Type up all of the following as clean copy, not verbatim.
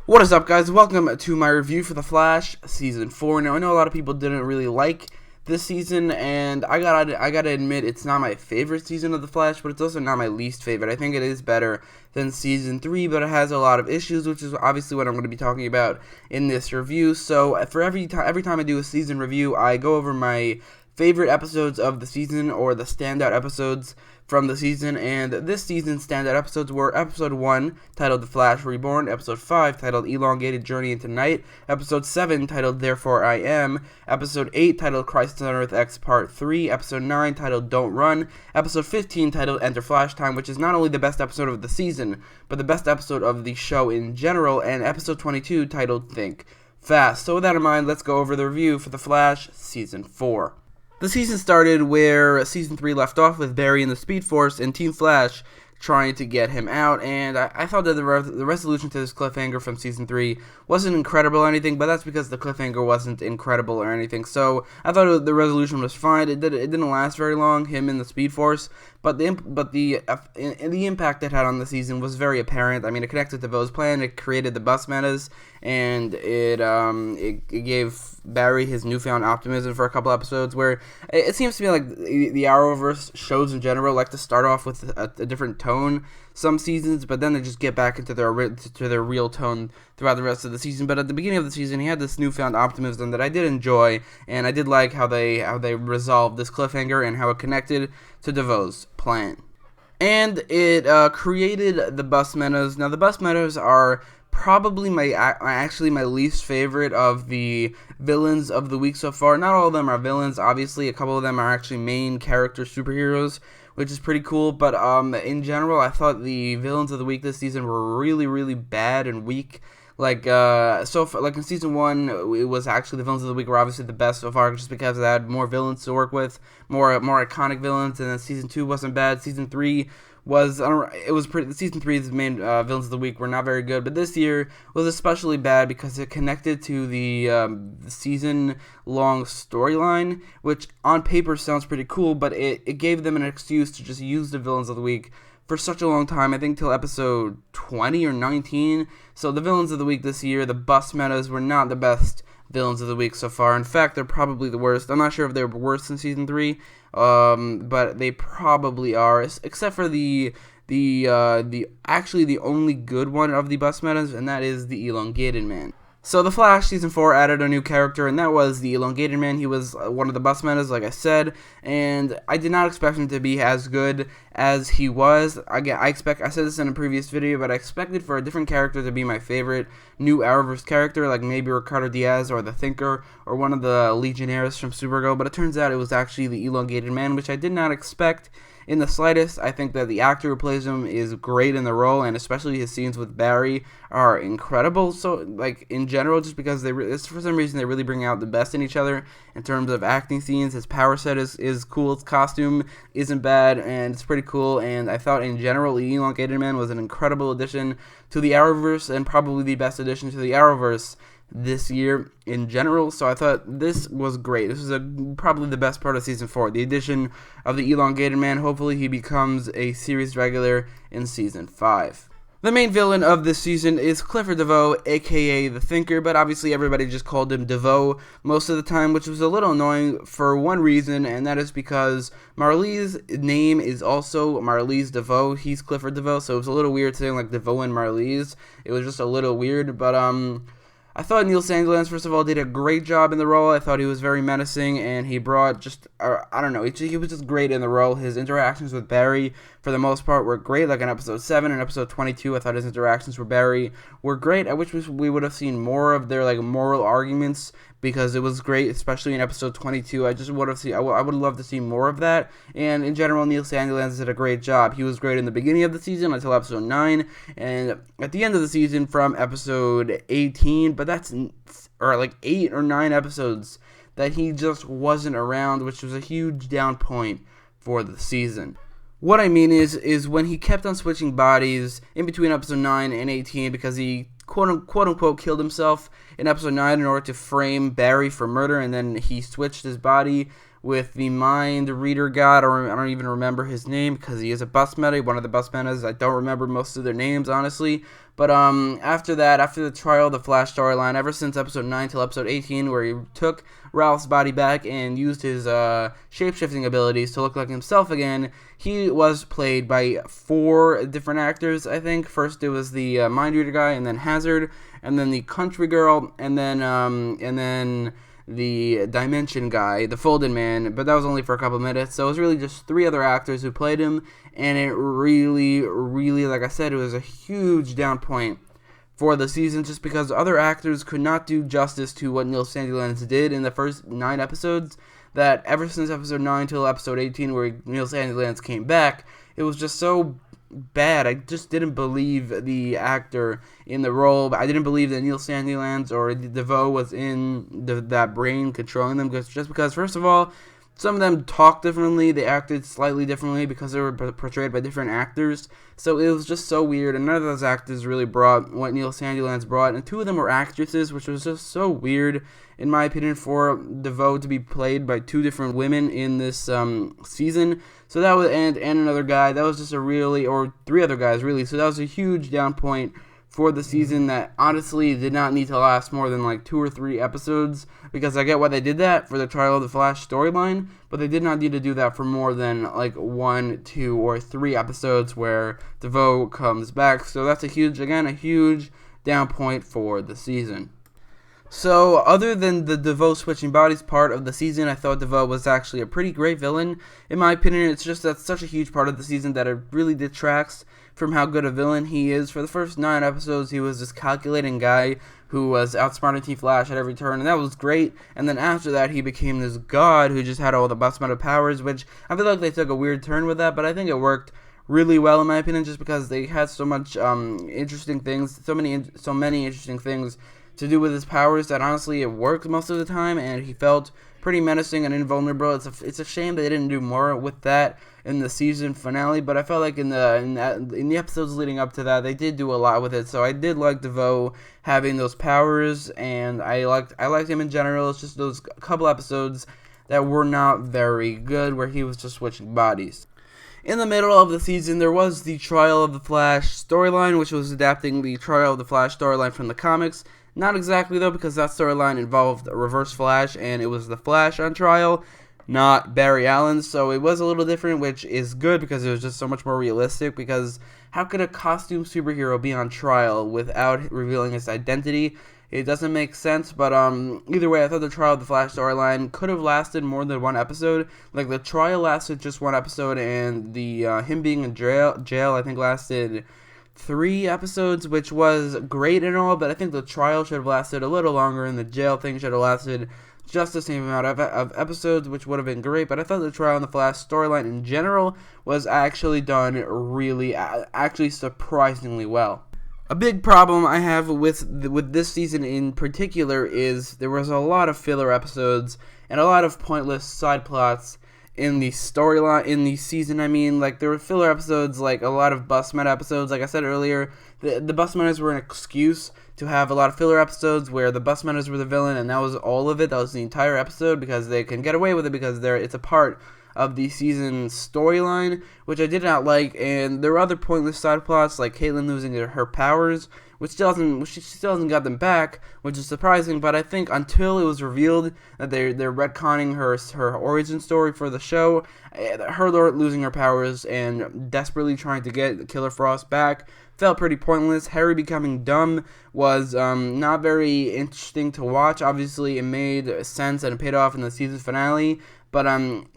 What is up, guys? Welcome to my review for The Flash Season 4. Now, I know a lot of people didn't really like this season, and I gotta admit, it's not my favorite season of The Flash, but it's also not my least favorite. I think it is better than Season 3, but it has a lot of issues, which is obviously what I'm going to be talking about in this review. So, for every time I do a season review, I go over my favorite episodes of the season, or the standout episodes from the season, and this season's standout episodes were Episode 1, titled The Flash Reborn, Episode 5, titled Elongated Journey into Night, Episode 7, titled Therefore I Am, Episode 8, titled Crisis on Earth X Part 3, Episode 9, titled Don't Run, Episode 15, titled Enter Flash Time, which is not only the best episode of the season, but the best episode of the show in general, and Episode 22, titled Think Fast. So with that in mind, let's go over the review for The Flash Season 4. The season started where Season 3 left off, with Barry and the Speed Force and Team Flash trying to get him out, and I thought that the resolution to this cliffhanger from Season 3 wasn't incredible or anything, but that's because the cliffhanger wasn't incredible or anything, so I thought the resolution was fine. It didn't last very long, him and the Speed Force, but the impact it had on the season was very apparent. I mean, it connected to Vo's plan, it created the bus metas, and it gave Barry his newfound optimism for a couple episodes, where it seems to me like the Arrowverse shows in general like to start off with a different tone some seasons, but then they just get back into their real tone throughout the rest of the season. But at the beginning of the season, he had this newfound optimism that I did enjoy, and I did like how they resolved this cliffhanger and how it connected to DeVoe's plan. And it created the bus metas. Now, the bus metas are probably my least favorite of the villains of the week so far. Not all of them are villains, obviously. A couple of them are actually main character superheroes, which is pretty cool, but in general, I thought the villains of the week this season were really, really bad and weak. Like in Season 1, it was actually the villains of the week were obviously the best so far, just because they had more villains to work with, more iconic villains, and then Season 2 wasn't bad. Season 3 was, Season 3's main villains of the week were not very good, but this year was especially bad because it connected to the season-long storyline, which on paper sounds pretty cool, but it gave them an excuse to just use the villains of the week for such a long time, I think till episode 20 or 19, so the villains of the week this year, the bus metas, were not the best villains of the week so far. In fact, they're probably the worst. I'm not sure if they were worse than Season 3, but they probably are, except for the only good one of the bus metas, and that is the Elongated Man. So The Flash Season 4 added a new character, and that was the Elongated Man. He was one of the bus metas, like I said, and I did not expect him to be as good as he was. I said this in a previous video, but I expected for a different character to be my favorite new Arrowverse character, like maybe Ricardo Diaz or the Thinker or one of the Legionnaires from Supergirl, but it turns out it was actually the Elongated Man, which I did not expect in the slightest. I think that the actor who plays him is great in the role, and especially his scenes with Barry are incredible. So, like, in general, just because for some reason they really bring out the best in each other in terms of acting scenes. His power set is cool, his costume isn't bad, and it's pretty cool, and I thought in general the Elongated Man was an incredible addition to the Arrowverse, and probably the best addition to the Arrowverse this year in general. So I thought this was great. This was probably the best part of Season 4, the addition of the Elongated Man. Hopefully he becomes a series regular in Season 5. The main villain of this season is Clifford DeVoe, aka the Thinker, but obviously everybody just called him DeVoe most of the time, which was a little annoying for one reason, and that is because Marlee's name is also Marlee's DeVoe. He's Clifford DeVoe, so it was a little weird saying like DeVoe and Marlee's. It was just a little weird, but I thought Neil Sandilands, first of all, did a great job in the role. I thought he was very menacing, and he brought just, I don't know, he was just great in the role. His interactions with Barry, for the most part, were great. Like in Episode 7 and Episode 22, I thought his interactions with Barry were great. I wish we would have seen more of their, like, moral arguments, because it was great, especially in Episode 22. I would love to see more of that, and in general, Neil Sandilands did a great job. He was great in the beginning of the season until Episode 9, and at the end of the season from Episode 18, but that's, or like 8 or 9 episodes that he just wasn't around, which was a huge down point for the season. What I mean is when he kept on switching bodies in between Episode 9 and 18 because he quote-unquote killed himself in Episode 9 in order to frame Barry for murder, and then he switched his body with the Mind Reader God, or I don't even remember his name because he is a bus meta, one of the bus metas. I don't remember most of their names, honestly, But after that, after the trial of the Flash storyline, ever since episode 9 till episode 18, where he took Ralph's body back and used his shape-shifting abilities to look like himself again, he was played by 4 different actors, I think. First it was the Mind Reader guy, and then Hazard, and then the Country Girl, and then the Dimension guy, the Folded Man, but that was only for a couple minutes, so it was really just 3 other actors who played him, and it really, like I said, it was a huge down point for the season, just because other actors could not do justice to what Neil Sandilands did in the first 9 episodes, that ever since episode 9 till episode 18, where Neil Sandilands came back, it was just so bad. I just didn't believe the actor in the role. I didn't believe that Neil Sandilands or DeVoe was in that brain controlling them, just because, first of all, some of them talked differently, they acted slightly differently because they were portrayed by different actors, so it was just so weird, and none of those actors really brought what Neil Sandilands brought, and 2 of them were actresses, which was just so weird, in my opinion, for DeVoe to be played by 2 different women in this season. So that was, and another guy, that was just a really, or 3 other guys really, so that was a huge down point for the season that honestly did not need to last more than like 2 or 3 episodes, because I get why they did that for the Trial of the Flash storyline, but they did not need to do that for more than like 1, 2, or 3 episodes where DeVoe comes back. So that's a huge down point for the season. So, other than the DeVoe switching bodies part of the season, I thought DeVoe was actually a pretty great villain. In my opinion, it's just that's such a huge part of the season that it really detracts from how good a villain he is. For the first 9 episodes, he was this calculating guy who was outsmarting T-Flash at every turn, and that was great. And then after that, he became this god who just had all the best amount of powers, which I feel like they took a weird turn with that, but I think it worked really well in my opinion, just because they had so much interesting things, so many interesting things to do with his powers that honestly it worked most of the time, and he felt pretty menacing and invulnerable. It's a shame they didn't do more with that in the season finale, but I felt like in the episodes leading up to that, they did do a lot with it. So I did like DeVoe having those powers, and I liked him in general. It's just those couple episodes that were not very good, where he was just switching bodies. In the middle of the season, there was the Trial of the Flash storyline, which was adapting the Trial of the Flash storyline from the comics. Not exactly, though, because that storyline involved a Reverse Flash, and it was the Flash on trial, not Barry Allen, so it was a little different, which is good because it was just so much more realistic, because how could a costume superhero be on trial without revealing his identity? It doesn't make sense, but either way, I thought the Trial of the Flash storyline could have lasted more than 1 episode. Like, the trial lasted just 1 episode, and the him being in jail I think lasted 3 episodes, which was great and all, but I think the trial should have lasted a little longer, and the jail thing should have lasted just the same amount of episodes, which would have been great. But I thought the Trial of the Flash storyline in general was actually done actually surprisingly well. A big problem I have with this season in particular is there was a lot of filler episodes and a lot of pointless side plots in the storyline, in the season. I mean, like, there were filler episodes, like a lot of bus meta episodes. Like I said earlier, the bus metas were an excuse to have a lot of filler episodes where the bus metas were the villain, and that was all of it. That was the entire episode, because they can get away with it because it's a part of the season storyline, which I did not like. And there were other pointless side plots, like Caitlin losing her powers, which she still hasn't got them back, which is surprising. But I think until it was revealed that they're retconning her origin story for the show, her losing her powers and desperately trying to get Killer Frost back felt pretty pointless. Harry becoming dumb was not very interesting to watch. Obviously, it made sense and it paid off in the season finale, but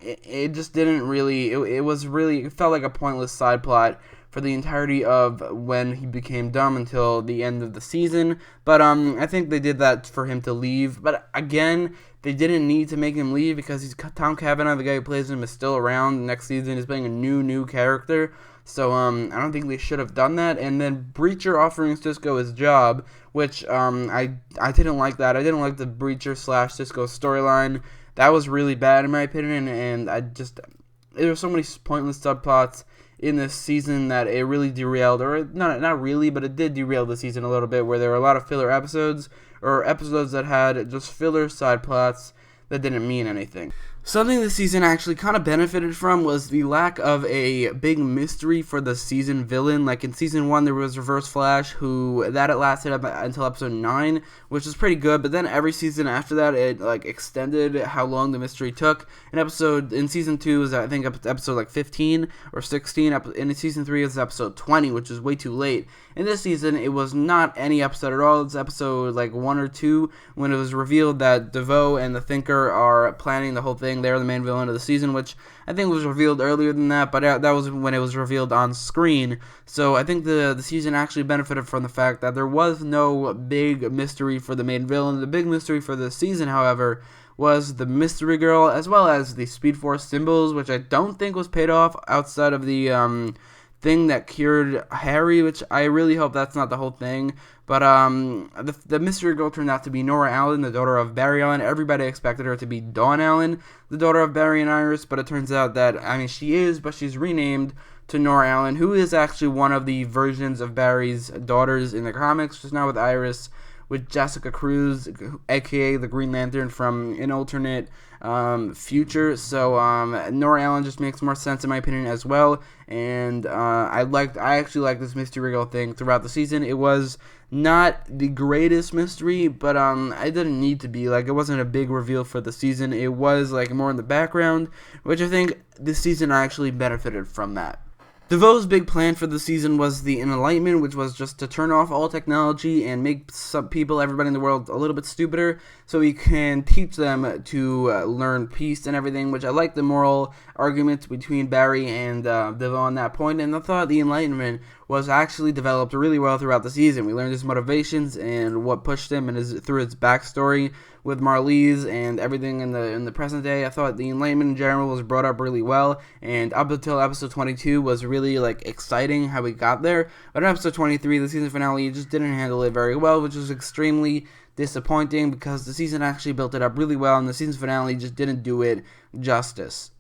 it just didn't really. It felt like a pointless side plot for the entirety of when he became dumb until the end of the season. But I think they did that for him to leave. But again, they didn't need to make him leave, because Tom Cavanaugh, the guy who plays him, is still around next season. He's playing a new character. So I don't think they should have done that. And then Breacher offering Cisco his job, which I didn't like that. I didn't like the Breacher / Cisco storyline. That was really bad in my opinion, and there were so many pointless subplots in this season that it really derailed, or not really, but it did derail the season a little bit, where there were a lot of filler episodes, or episodes that had just filler side plots that didn't mean anything. Something this season actually kind of benefited from was the lack of a big mystery for the season villain. Like in season 1, there was Reverse Flash, it lasted up until episode 9, which was pretty good. But then every season after that, it like extended how long the mystery took. In season 2 was I think episode like 15 or 16. In season 3 is episode 20, which is way too late. In this season, it was not any episode at all. It's episode like 1 or 2 when it was revealed that DeVoe and the Thinker are planning the whole thing. They're the main villain of the season, which I think was revealed earlier than that, but that was when it was revealed on screen. So I think the season actually benefited from the fact that there was no big mystery for the main villain. The big mystery for the season, however, was the Mystery Girl, as well as the Speed Force symbols, which I don't think was paid off outside of the thing that cured Harry, which I really hope that's not the whole thing. But the Mystery Girl turned out to be Nora Allen, the daughter of Barry Allen. Everybody expected her to be Dawn Allen, the daughter of Barry and Iris, but it turns out that, she is, but she's renamed to Nora Allen, who is actually one of the versions of Barry's daughters in the comics, just not with Iris, with Jessica Cruz, aka the Green Lantern from an alternate future. So Nora Allen just makes more sense in my opinion as well. And I actually liked this Mystery Girl thing throughout the season. It was not the greatest mystery, but I didn't need to be. Like, it wasn't a big reveal for the season. It was like more in the background, which I think this season I actually benefited from that. DeVoe's big plan for the season was the Enlightenment, which was just to turn off all technology and make some people, everybody in the world, a little bit stupider, so he can teach them to learn peace and everything, which I like the moral argument between Barry and DeVoe on that point, and I thought the Enlightenment was actually developed really well throughout the season. We learned his motivations and what pushed him and through his backstory with Marlize and everything in the present day. I thought the Enlightenment in general was brought up really well, and up until episode 22 was really like exciting how we got there. But in episode 23, the season finale, just didn't handle it very well, which was extremely disappointing because the season actually built it up really well, and the season finale just didn't do it justice.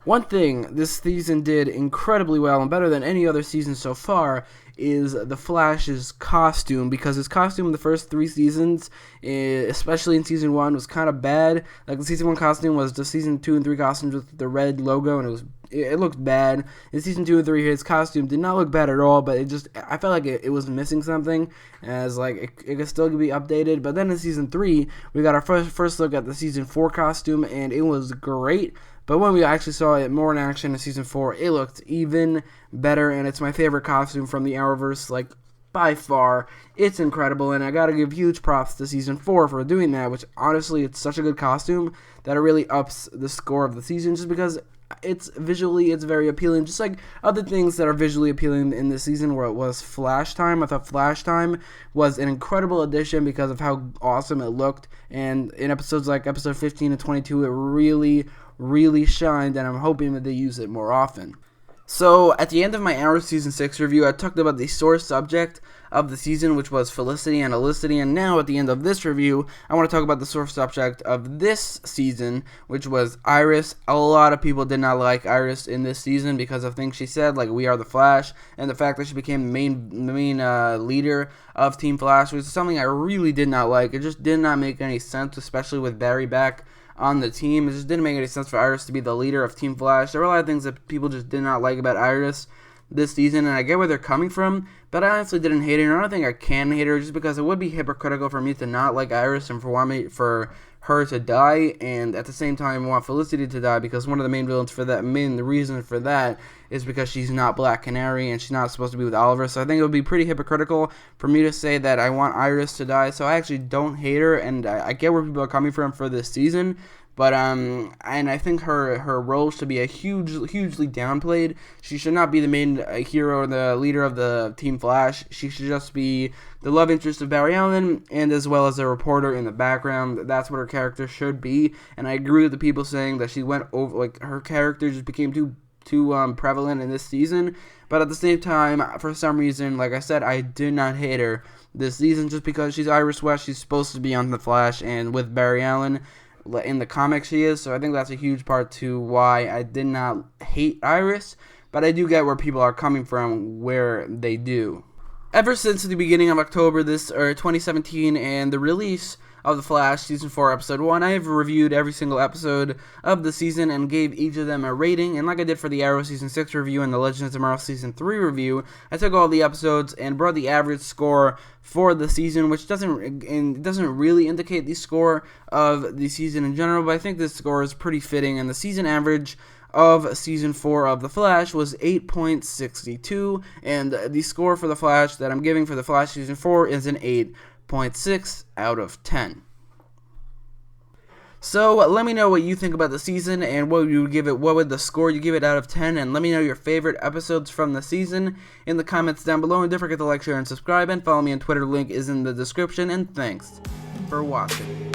One thing this season did incredibly well, and better than any other season so far, is the Flash's costume, because his costume in the first 3 seasons, especially in season 1, was kind of bad. Like, the season 1 costume was the season 2 and 3 costumes with the red logo, and it looked bad. In season 2 and 3, his costume did not look bad at all, but I felt like it was missing something, as like it could still be updated. But then in season 3, we got our first look at the season 4 costume, and it was great. But when we actually saw it more in action in season 4, it looked even better, and it's my favorite costume from the Arrowverse, like, by far. It's incredible, and I gotta give huge props to season 4 for doing that, which, honestly, it's such a good costume that it really ups the score of the season, just because it's very appealing, just like other things that are visually appealing in this season, where it was Flash Time. I thought Flash Time was an incredible addition because of how awesome it looked, and in episodes like episode 15 and 22, it really shined, and I'm hoping that they use it more often. So, at the end of my Arrow Season 6 review, I talked about the sore subject of the season, which was Felicity and Olicity, and now at the end of this review, I want to talk about the sore subject of this season, which was Iris. A lot of people did not like Iris in this season because of things she said, like "We are the Flash," and the fact that she became the main leader of Team Flash, which is something I really did not like. It just did not make any sense, especially with Barry back on the team. It just didn't make any sense for Iris to be the leader of Team Flash. There were a lot of things that people just did not like about Iris this season, and I get where they're coming from, but I honestly didn't hate her, and I don't think I can hate her, just because it would be hypocritical for me to not like Iris and for her to die, and at the same time want Felicity to die, because one of the main villains for that, the reason for that is because she's not Black Canary, and she's not supposed to be with Oliver, so I think it would be pretty hypocritical for me to say that I want Iris to die, so I actually don't hate her, and I get where people are coming from for this season. But and I think her role should be hugely downplayed. She should not be the main hero or the leader of the Team Flash. She should just be the love interest of Barry Allen, and as well as a reporter in the background. That's what her character should be. And I agree with the people saying that she went over, like, her character just became too prevalent in this season. But at the same time, for some reason, like I said, I did not hate her this season just because she's Iris West. She's supposed to be on the Flash, and with Barry Allen in the comics she is, so I think that's a huge part to why I did not hate Iris, but I do get where people are coming from where they do. Ever since the beginning of October 2017 and the release of The Flash Season 4 Episode 1. I have reviewed every single episode of the season and gave each of them a rating, and like I did for the Arrow Season 6 review and the Legends of Tomorrow Season 3 review, I took all the episodes and brought the average score for the season, which doesn't really indicate the score of the season in general, but I think this score is pretty fitting, and the season average of Season 4 of The Flash was 8.62, and the score for The Flash that I'm giving for The Flash Season 4 is an 8.6 out of 10. So let me know what you think about the season and what would the score you give it out of 10, and let me know your favorite episodes from the season in the comments down below, and don't forget to like, share, and subscribe, and follow me on Twitter, link is in the description, and thanks for watching.